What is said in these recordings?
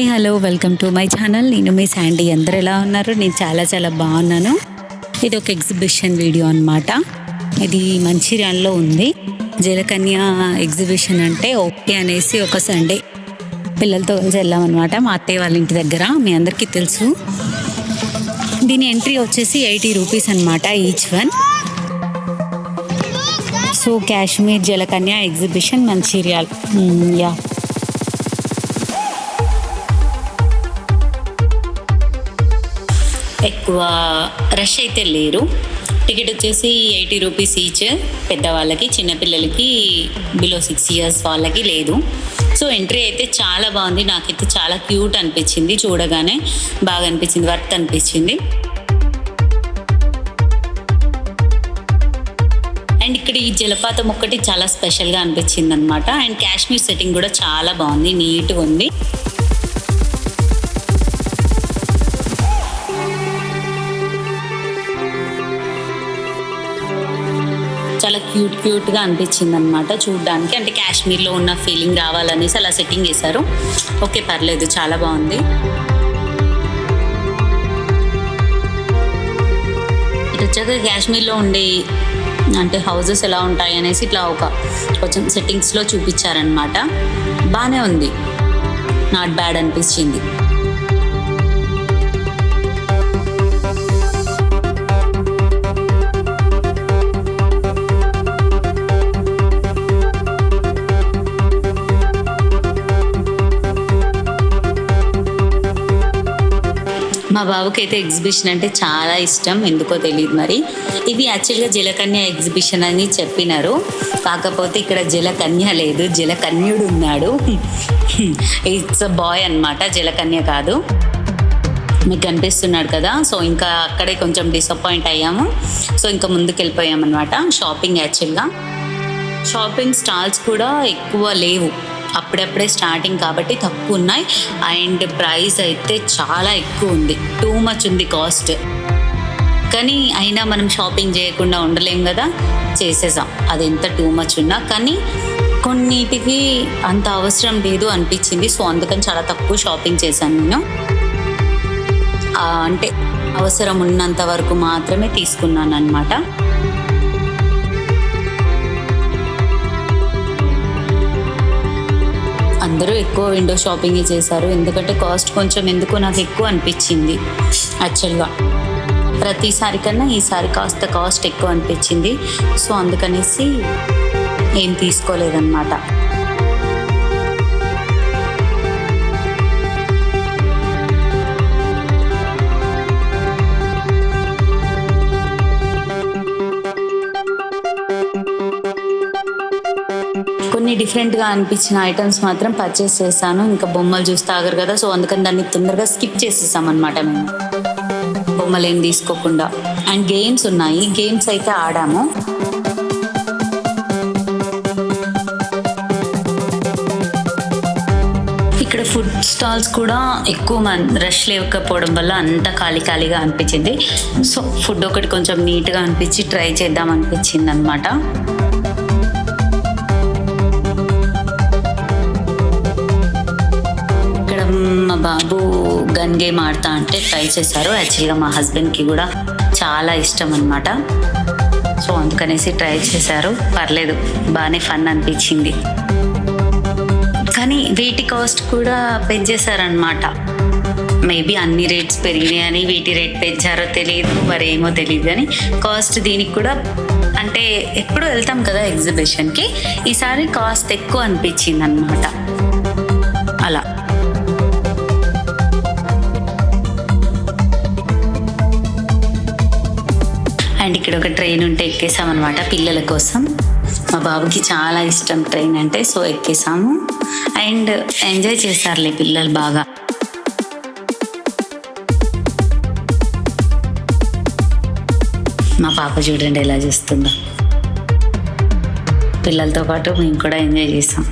Hi hello welcome to my channel. నేను మీ Sandy. అందరు ఎలా ఉన్నారు? నేను చాలా బాగున్నాను. ఇది ఒక ఎగ్జిబిషన్ వీడియో అన్నమాట. ఇది మంచిర్యాలలో ఉంది. జలకన్య ఎగ్జిబిషన్ అంటే ఓకే అనేసి ఒక సండే పిల్లలతో కలిసి వెళ్ళామన్నమాట. మా అత్తయ్య వాళ్ళ ఇంటి దగ్గర. మీ అందరికీ తెలుసు. దీని ఎంట్రీ వచ్చేసి 80 రూపీస్ అనమాట each one. So Kashmir Jalakanya exhibition Mancherial. Yeah ఎక్కువ రష్ అయితే లేరు. టికెట్ వచ్చేసి 80 రూపీస్ ఈచ్. పెద్దవాళ్ళకి, చిన్నపిల్లలకి, బిలో 6 ఇయర్స్ వాళ్ళకి లేదు. సో ఎంట్రీ అయితే చాలా బాగుంది. నాకైతే చాలా క్యూట్ అనిపించింది. చూడగానే బాగా అనిపించింది, వర్త్ అనిపించింది. అండ్ ఇక్కడ ఈ జలపాతం ఒక్కటి చాలా స్పెషల్గా అనిపించింది అనమాట. అండ్ కాశ్మీర్ సెట్టింగ్ కూడా చాలా బాగుంది, నీట్గా ఉంది. చాలా క్యూట్గా అనిపించింది అనమాట చూడడానికి. అంటే కాశ్మీర్లో ఉన్న ఫీలింగ్ రావాలనేసి అలా సెట్టింగ్ చేశారు. ఓకే, పర్లేదు, చాలా బాగుంది. ఇటు వచ్చాక కాశ్మీర్లో ఉండే అంటే హౌజెస్ ఎలా ఉంటాయి అనేసి ఇట్లా కొంచెం సెట్టింగ్స్లో చూపించారనమాట. బాగానే ఉంది, నాట్ బ్యాడ్ అనిపించింది. మా బాబుకి అయితే ఎగ్జిబిషన్ అంటే చాలా ఇష్టం, ఎందుకో తెలియదు మరి. ఇది యాక్చువల్గా జలకన్య ఎగ్జిబిషన్ అని చెప్పినారు. కాకపోతే ఇక్కడ జలకన్య లేదు, జలకన్యుడు ఉన్నాడు. ఇట్స్ అ బాయ్ అన్నమాట, జలకన్య కాదు. మీకు కనిపిస్తున్నాడు కదా. సో ఇంకా అక్కడే కొంచెం డిసప్పాయింట్ అయ్యాము. సో ఇంకా ముందుకు వెళ్ళిపోయామన్నమాట. యాక్చువల్గా షాపింగ్ స్టాల్స్ కూడా ఎక్కువ లేవు, అప్పుడప్పుడే స్టార్టింగ్ కాబట్టి తక్కువ ఉన్నాయి. అండ్ ప్రైస్ అయితే చాలా ఎక్కువ ఉంది, టూ మచ్ ఉంది కాస్ట్. కానీ అయినా మనం షాపింగ్ చేయకుండా ఉండలేం కదా, చేసేసాం. అది ఎంత టూ మచ్ ఉన్నా. కానీ కొన్నిటికి అంత అవసరం లేదు అనిపించింది. సో అందుకని చాలా తక్కువ షాపింగ్ చేశాను నేను. అంటే అవసరం ఉన్నంత వరకు మాత్రమే తీసుకున్నాను అన్నమాట. అందరూ ఎక్కువ విండో షాపింగ్ చేశారు, ఎందుకంటే కాస్ట్ కొంచెం ఎందుకో నాకు ఎక్కువ అనిపించింది. యాక్చువల్గా ప్రతిసారి కన్నా ఈసారి కాస్త కాస్ట్ ఎక్కువ అనిపించింది. సో అందుకనేసి ఏం తీసుకోలేదన్నమాట. కొన్ని డిఫరెంట్గా అనిపించిన ఐటమ్స్ మాత్రం పర్చేస్ చేశాను. ఇంకా బొమ్మలు చూస్తే ఆగరు కదా, సో అందుకని దాన్ని తొందరగా స్కిప్ చేసేసాం అనమాట మేము, బొమ్మలు ఏం తీసుకోకుండా. అండ్ గేమ్స్ ఉన్నాయి, గేమ్స్ అయితే ఆడాము. ఇక్కడ ఫుడ్ స్టాల్స్ కూడా ఎక్కువ రష్ లేకపోవడం వల్ల అంత ఖాళీగా అనిపించింది. సో ఫుడ్ ఒకటి కొంచెం నీట్గా అనిపించి ట్రై చేద్దాం అనిపించింది అనమాట. మా బాబు గన్ గేమ్ ఆడతా అంటే ట్రై చేశారు. యాక్చువల్గా మా హస్బెండ్కి కూడా చాలా ఇష్టం అనమాట. సో అందుకనేసి ట్రై చేశారు. పర్లేదు, బాగానే ఫన్ అనిపించింది. కానీ వీటి కాస్ట్ కూడా పెంచేశారనమాట. మేబీ అన్ని రేట్స్ పెరిగినాయని వీటి రేట్ పెంచారో తెలియదు, మరి ఏమో తెలియదు. కానీ కాస్ట్ దీనికి కూడా, అంటే ఎప్పుడు వెళ్తాం కదా ఎగ్జిబిషన్కి, ఈసారి కాస్ట్ ఎక్కువ అనిపించింది అనమాట. అలా అండ్ ఇక్కడ ఒక ట్రైన్ ఉంటే ఎక్కేసామన్నమాట పిల్లల కోసం. మా బాబుకి చాలా ఇష్టం ట్రైన్ అంటే, సో ఎక్కేసాము. అండ్ ఎంజాయ్ చేశారులే పిల్లలు బాగా. మా పాప చూడండి ఎలా చూస్తుందో. పిల్లలతో పాటు మేము కూడా ఎంజాయ్ చేసాం.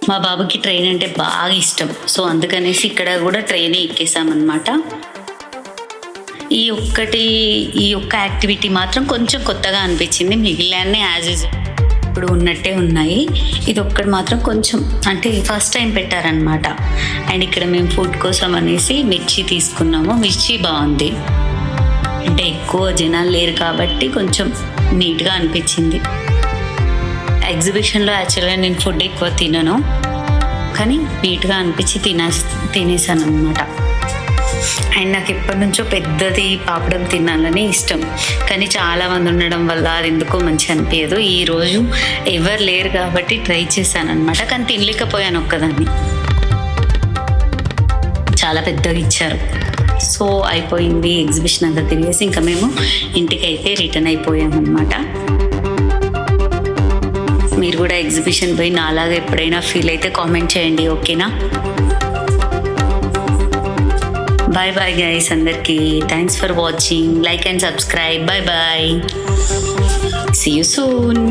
మా బాబుకి ట్రైన్ అంటే బాగా ఇష్టం. సో అందుకనేసి ఇక్కడ కూడా ట్రైన్ ఎక్కేసామన్నమాట. ఈ ఒక్క యాక్టివిటీ మాత్రం కొంచెం కొత్తగా అనిపించింది. మిగిలిన యాజ్ యూజ్ ఇప్పుడు ఉన్నట్టే ఉన్నాయి. ఇది ఒక్కటి మాత్రం కొంచెం అంటే ఫస్ట్ టైం పెట్టారనమాట. అండ్ ఇక్కడ మేము ఫుడ్ కోసం అనేసి మిర్చి తీసుకున్నాము. మిర్చి బాగుంది, అంటే ఎక్కువ జనాలు లేరు కాబట్టి కొంచెం నీట్గా అనిపించింది. ఎగ్జిబిషన్లో యాక్చువల్గా నేను ఫుడ్ ఎక్కువ తినను, కానీ నీట్గా అనిపించి తినేసాను అనమాట. అండ్ నాకు ఎప్పటి నుంచో పెద్దది పాపడం తినాలని ఇష్టం, కానీ చాలామంది ఉండడం వల్ల అది ఎందుకో మంచి అనిపించదు. ఈరోజు ఎవరు లేరు కాబట్టి ట్రై చేశాను అనమాట, కానీ తినలేకపోయాను ఒక్కదాన్ని. చాలా పెద్దగా ఇచ్చారు. సో అయిపోయింది ఎగ్జిబిషన్ అంతా తిరిగేసి ఇంకా మేము ఇంటికి అయితే రిటర్న్ అయిపోయాం అనమాట. మీరు కూడా ఎగ్జిబిషన్ పోయి నాలాగా ఎప్పుడైనా ఫీల్ అయితే కామెంట్ చేయండి, ఓకేనా? బాయ్ బాయ్ గైస్, అందరికీ thanks for watching. Like and subscribe. Bye bye, see you soon.